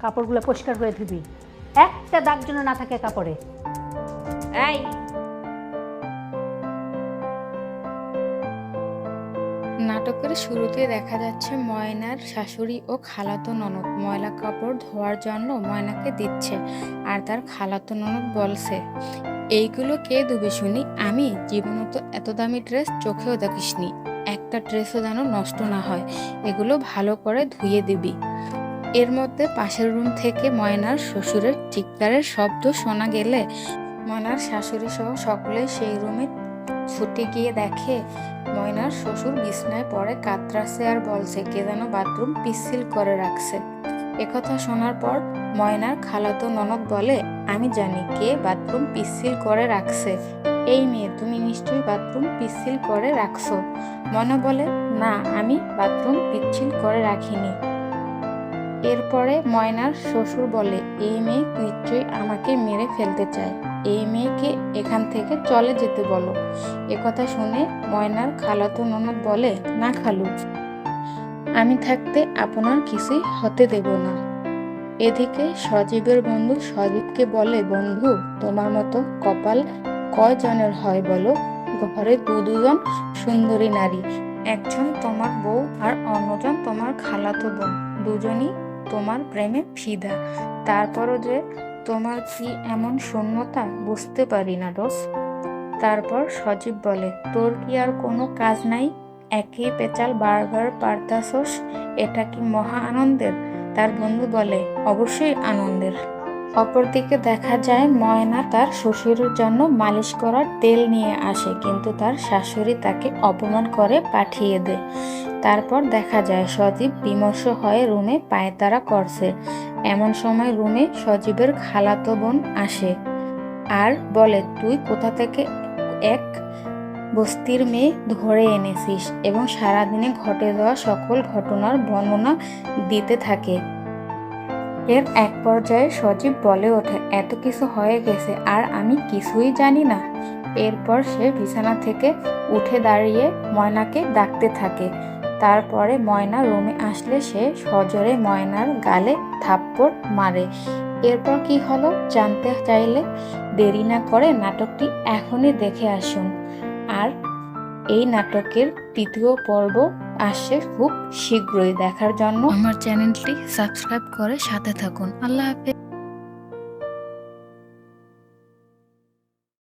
কাপড়গুলো পরিষ্কার করে ধুবি, একটা দাগ যেন না থাকে কাপড়ে। এই নাটকের শুরুতে দেখা যাচ্ছে ময়নার শাশুড়ি ও খালাতো ননদ ময়লা কাপড় ধোয়ার জন্য ময়নাকে দিচ্ছে, আর তার খালাতো ননদ বলছে, এইগুলো কে দেবে শুনি, আমি জীবনে তো এত দামি ড্রেস চোখেও দেখিসনি, একটা ড্রেসও যেন নষ্ট না হয়, এগুলো ভালো করে ধুয়ে দিবি। এর মধ্যে পাশের রুম থেকে ময়নার শ্বশুরের চিৎকারের শব্দ শোনা গেলে ময়নার শাশুড়ি সহ সকলেই সেই রুমে ছুটে গিয়ে দেখে ময়নার শ্বশুর বিছনায় পড়ে কাতরাচ্ছে আর বলছে কে যেন বাথরুম পিচ্ছিল করে রাখছে। একথা শোনার পর ময়নার খালাতো ননদ বলে, আমি জানি কে বাথরুম পিচ্ছিল করে রাখছে, এই মেয়ে তুমি নিশ্চয়ই বাথরুম পিচ্ছিল করে রাখছো। ময়না বলে, না আমি বাথরুম পিচ্ছিল করে রাখিনি। এরপরে ময়নার শ্বশুর বলে, এই মেয়ে নিশ্চয়ই আমাকে মেরে ফেলতে চায়, এই মেয়েকে এখান থেকে চলে যেতে বলো। একথা শুনে ময়নার খালাতো ননদ বলে, না খালু, আমি থাকতে আপনার কিছুই হতে দেব না। এদিকে সজীবের বন্ধু সজীবকে বলে, বন্ধু তোমার মতো কপাল কয়জনের হয় বলো, ঘরে দুজন সুন্দরী নারী, একজন তোমার বউ আর অন্যজন তোমার খালাতো বোন, দুজনই তোমার প্রেমে ফিদা, তারপরও যে তোমার কি এমন শূন্যতা বুঝতে পারি না দোষ। তারপর সজীব বলে, তোর কি আর কোনো কাজ নাই, একই পেঁচাল বারবার পারতাছস, এটা কি মহা আনন্দের? তার বন্ধু বলে, অবশ্যই আনন্দের। অপরদিকে দেখা যায় ময়না তার শ্বশুরের জন্য মালিশ করার তেল নিয়ে আসে, কিন্তু তার শাশুড়ি তাকে অপমান করে পাঠিয়ে দেয়। তারপর দেখা যায় সজীব বিমর্ষ হয়ে রুমে পায়তারা করছে। এমন সময় রুমে সজীবের খালাতো বোন আসে আর বলে, তুই কোথা থেকে এক বস্তির মেয়ে ধরে এনেছিস, এবং সারাদিনে ঘটে যাওয়া সকল ঘটনার বর্ণনা দিতে থাকে। এর এক পর্যায়ে সজীব বলে ওঠে, এত কিছু হয়ে গেছে আর আমি কিছুই জানি না। এরপর সে বিছানা থেকে উঠে দাঁড়িয়ে ময়নাকে ডাকতে থাকে। তারপরে ময়না রুমে আসলে সে সজোরে ময়নার গালে থাপ্পড় মারে। এরপর কি হলো জানতে চাইলে দেরি না করে নাটকটি এখনই দেখে আসুন। আর এই নাটকের তৃতীয় পর্ব আসছে খুব শীঘ্রই, দেখার জন্য আমার চ্যানেলটি সাবস্ক্রাইব করে সাথে থাকুন। আল্লাহ হাফেজ।